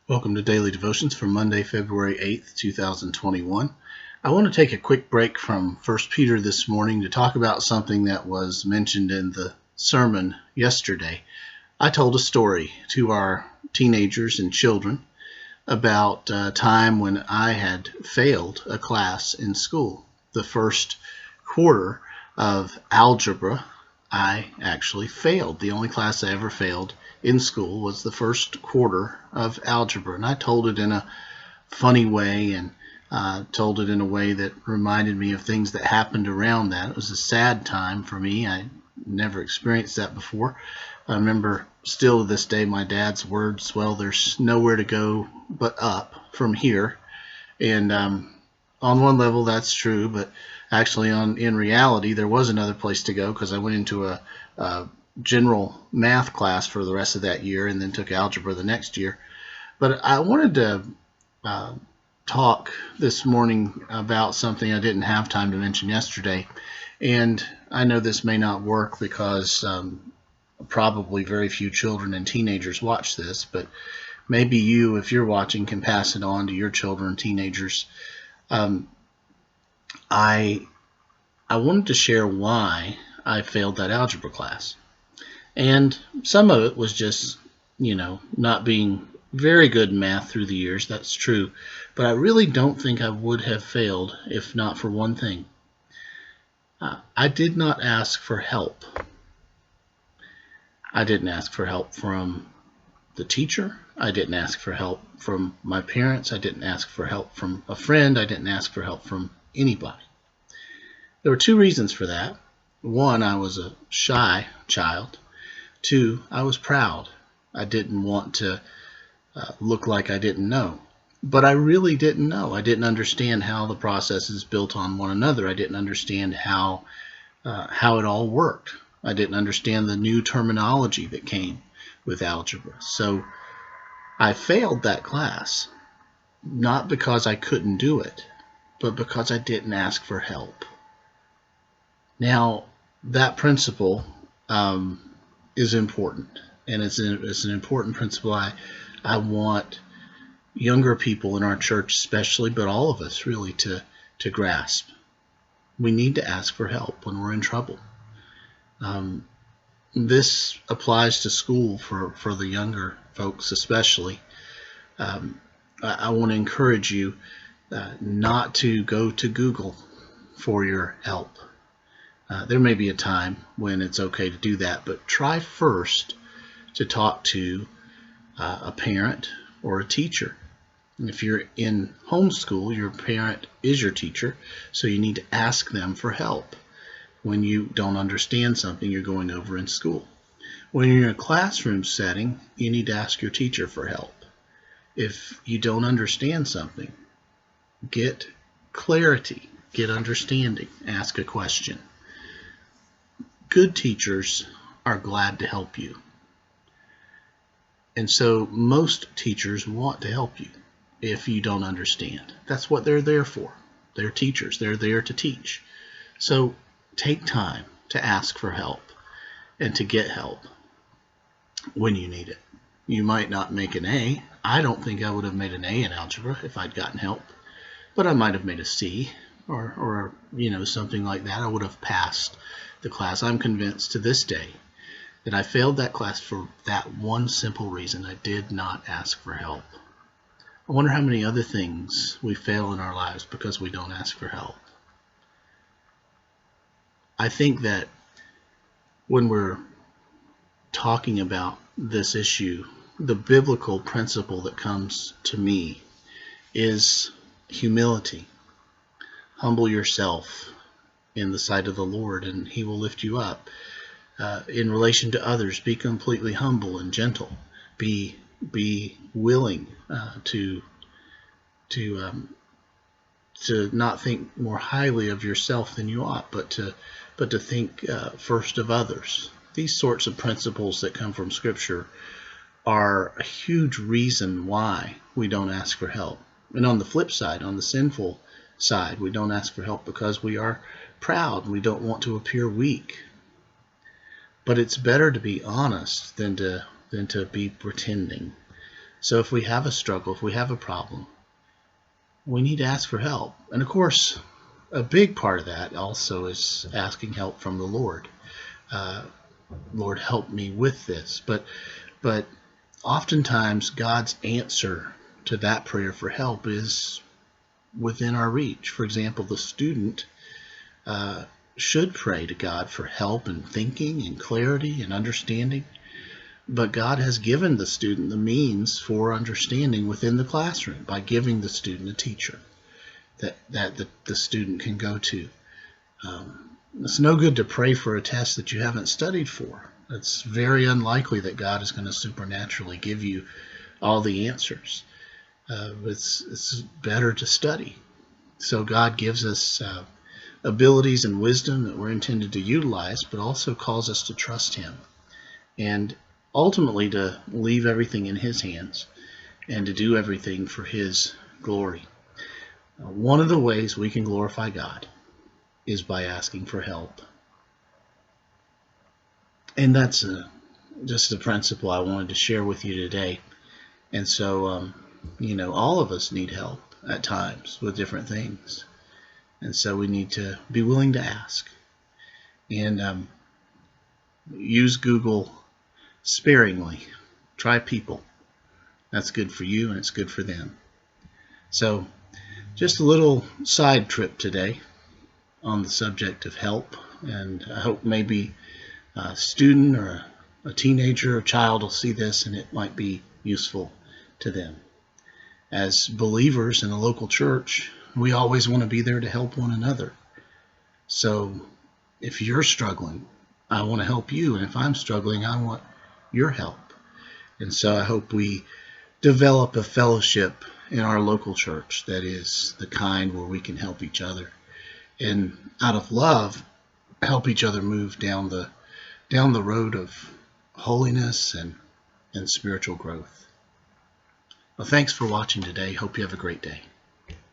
Welcome to Daily Devotions for Monday, February 8th, 2021. I want to take a quick break from 1 Peter this morning to talk about something that was mentioned in the sermon yesterday. I told a story to our teenagers and children about a time when I had failed a class in school. The first quarter of algebra, I actually failed. The only class I ever failed in school was the first quarter of algebra, and I told it in a funny way and told it in a way that reminded me of things that happened around that. It was a sad time for me. I never experienced that before. I remember still to this day my dad's words, well, there's nowhere to go but up from here. And on one level that's true, but actually in reality there was another place to go, because I went into a general math class for the rest of that year and then took algebra the next year. But I wanted to talk this morning about something I didn't have time to mention yesterday. And I know this may not work because probably very few children and teenagers watch this, but maybe you, if you're watching, can pass it on to your children and teenagers. I wanted to share why I failed that algebra class. And some of it was just, not being very good in math through the years. That's true. But I really don't think I would have failed if not for one thing. I did not ask for help. I didn't ask for help from the teacher. I didn't ask for help from my parents. I didn't ask for help from a friend. I didn't ask for help from anybody. There were two reasons for that. One, I was a shy child. Two, I was proud. I didn't want to look like I didn't know. But I really didn't know. I didn't understand how the processes built on one another. I didn't understand how it all worked. I didn't understand the new terminology that came with algebra. So I failed that class, not because I couldn't do it, but because I didn't ask for help. Now, that principle is important, and it's an important principle I want younger people in our church especially, but all of us really, to grasp. We need to ask for help when we're in trouble. This applies to school for the younger folks especially. I want to encourage you not to go to Google for your help. There may be a time when it's okay to do that, but try first to talk to a parent or a teacher. And if you're in homeschool, your parent is your teacher, so you need to ask them for help when you don't understand something you're going over in school. When you're in a classroom setting, you need to ask your teacher for help. If you don't understand something, get clarity, get understanding, ask a question. Good teachers are glad to help you. And so most teachers want to help you if you don't understand. That's what they're there for. They're teachers. They're there to teach. So take time to ask for help and to get help when you need it. You might not make an A. I don't think I would have made an A in algebra if I'd gotten help, but I might have made a C or something like that. I would have passed the class. I'm convinced to this day that I failed that class for that one simple reason. I did not ask for help. I wonder how many other things we fail in our lives because we don't ask for help. I think that when we're talking about this issue, the biblical principle that comes to me is humility. Humble yourself in the sight of the Lord, and He will lift you up. In relation to others, be completely humble and gentle. Be willing to not think more highly of yourself than you ought, but to think first of others. These sorts of principles that come from Scripture are a huge reason why we don't ask for help. And on the flip side, on the sinful side, we don't ask for help because we are proud. We don't want to appear weak. But it's better to be honest than to be pretending. So if we have a struggle, if we have a problem, we need to ask for help. And of course, a big part of that also is asking help from the Lord. Lord, help me with this. But oftentimes God's answer to that prayer for help is within our reach. For example, the student should pray to God for help in thinking and clarity and understanding. But God has given the student the means for understanding within the classroom by giving the student a teacher that the student can go to. It's no good to pray for a test that you haven't studied for. It's very unlikely that God is going to supernaturally give you all the answers. It's better to study. So God gives us abilities and wisdom that we're intended to utilize, but also calls us to trust Him and ultimately to leave everything in His hands and to do everything for His glory. One of the ways we can glorify God is by asking for help. And that's just a principle I wanted to share with you today. And so, all of us need help at times with different things. And so we need to be willing to ask. And use Google sparingly. Try people. That's good for you and it's good for them. So just a little side trip today on the subject of help. And I hope maybe a student or a teenager or child will see this and it might be useful to them. As believers in a local church, we always want to be there to help one another. So if you're struggling, I want to help you. And if I'm struggling, I want your help. And so I hope we develop a fellowship in our local church that is the kind where we can help each other. And out of love, help each other move down the road of holiness and spiritual growth. Well, thanks for watching today. Hope you have a great day.